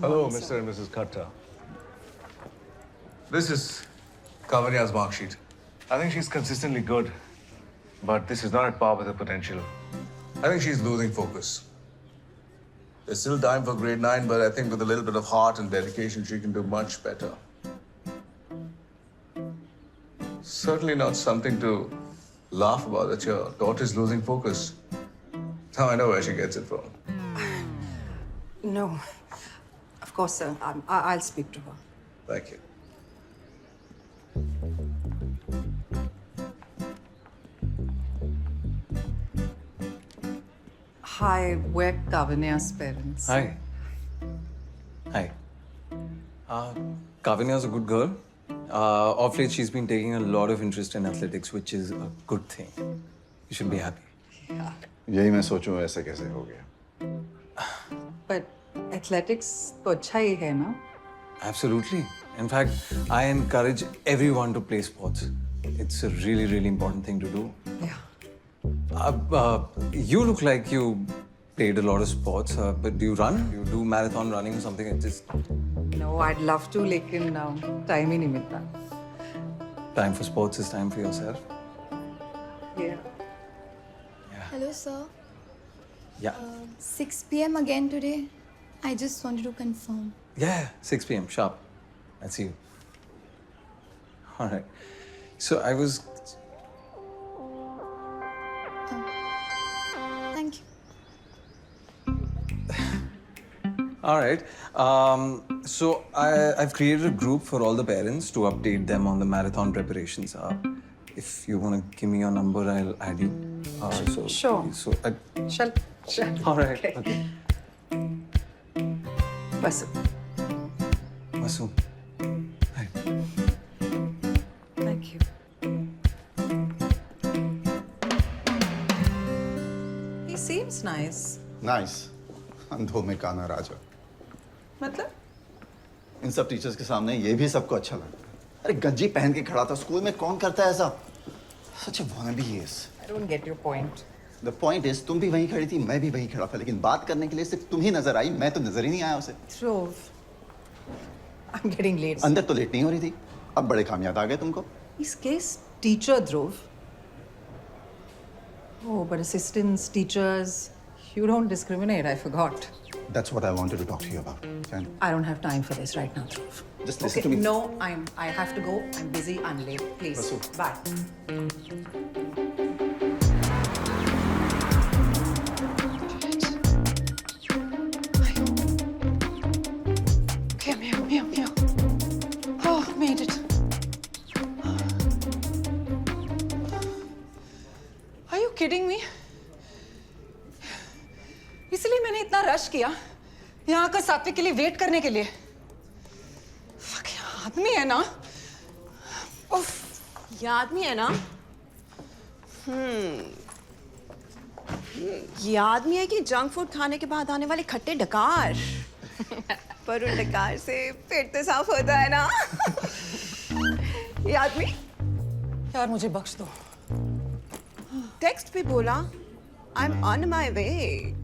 Hello, Mr. and Mrs. Khatta. This is Kavanya's mark sheet. I think she's consistently good, but this is not at par with her potential. I think she's losing focus. There's still time for grade 9, but I think with a little bit of heart and dedication, she can do much better. Certainly not something to laugh about that your daughter's losing focus. Now I know where she gets it from. No. Of course, sir. I'll speak to her. Thank you. Hi, we're Kavanya's parents. Hi. Hi. Kavanya's a good girl. Of late, she's been taking a lot of interest in athletics, which is a good thing. You should be happy. Yeah. यही मैं सोचूं ऐसा कैसे हो गया. But athletics तो अच्छा ही है ना? Absolutely. In fact, I encourage everyone to play sports. It's a really, really important thing to do. Yeah. You look like you played a lot of sports, but do you run? You do marathon running or something? It just No, I'd love to, लेकिन time ही नहीं मिलता. time for sports is time for yourself. Yeah. Hello, sir. Yeah. 6 p.m. again today. I just wanted to confirm. Yeah, 6 p.m. sharp. I see you. All right. So I was. Thank you. All right. So I've created a group for all the parents to update them on the marathon preparations. If you want to give me your number, I'll add you. Sure. So. Shall. All right. Okay. Basu. Masoom. Hi. Thank you. He seems nice. Nice. अंधों में काना राजा. मतलब? इन सब teachers के सामने ये भी सबको अच्छा लगा. अरे गंजी पहन के खड़ा था स्कूल में कौन करता है ऐसा? Such a wannabe he is. I don't get your point. The point is तुम भी वहीं खड़ी थी मैं भी वहीं खड़ा था लेकिन बात करने के लिए सिर्फ तुम ही नजर आई मैं तो नजर ही नहीं आया उसे. Drove. I'm getting late. अंदर तो लेट नहीं हो रही थी. अब बड़े काम याद आ गए तुमको. His case, teacher drove. Oh, but assistants, teachers, you don't discriminate, I forgot. That's what I wanted to talk to you about. Jain. I don't have time for this right now, Dhruv. Just listen Okay, to me. no, I have to go. I'm busy, I'm late. Please. Basu. Bye. Okay, I'm here. Oh, made it. Are you kidding me? इसलिए मैंने इतना rush किया यहाँ आकर सात्विक के लिए wait करने के लिए. Fuck, ये आदमी है ना? उफ, ये आदमी है ना? ये आदमी है कि जंक फूड खाने के बाद आने वाले खट्टे डकार. पर उन डकार से पेट तो साफ होता है ना? ये आदमी? यार मुझे बख्श दो. टेक्स्ट पे बोला, I'm on my way.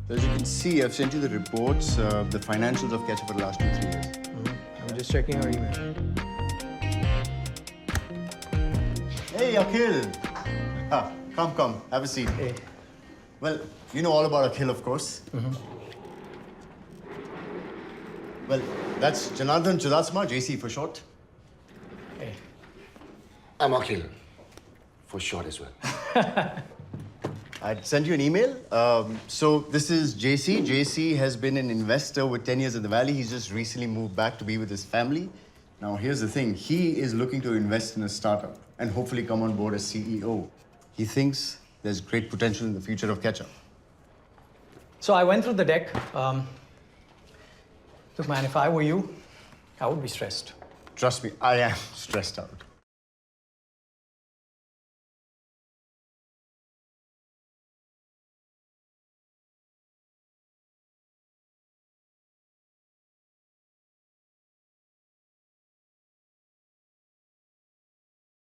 As you can see, I've sent you the reports, the financials of Ketchup for the last 2-3 years. I'm just checking your email. Hey, Akhil! Come, have a seat. Hey. Well, you know all about Akhil, of course. Well, that's Janardhan Chudasma, JC for short. Hey. I'm Akhil, for short as well. I'd send you an email. So this is JC. JC has been an investor with 10 years in the Valley. He's just recently moved back to be with his family. Now, here's the thing. He is looking to invest in a startup and hopefully come on board as CEO. He thinks there's great potential in the future of Ketchup. So I went through the deck. Look, man, if I were you, I would be stressed. Trust me, I am stressed out.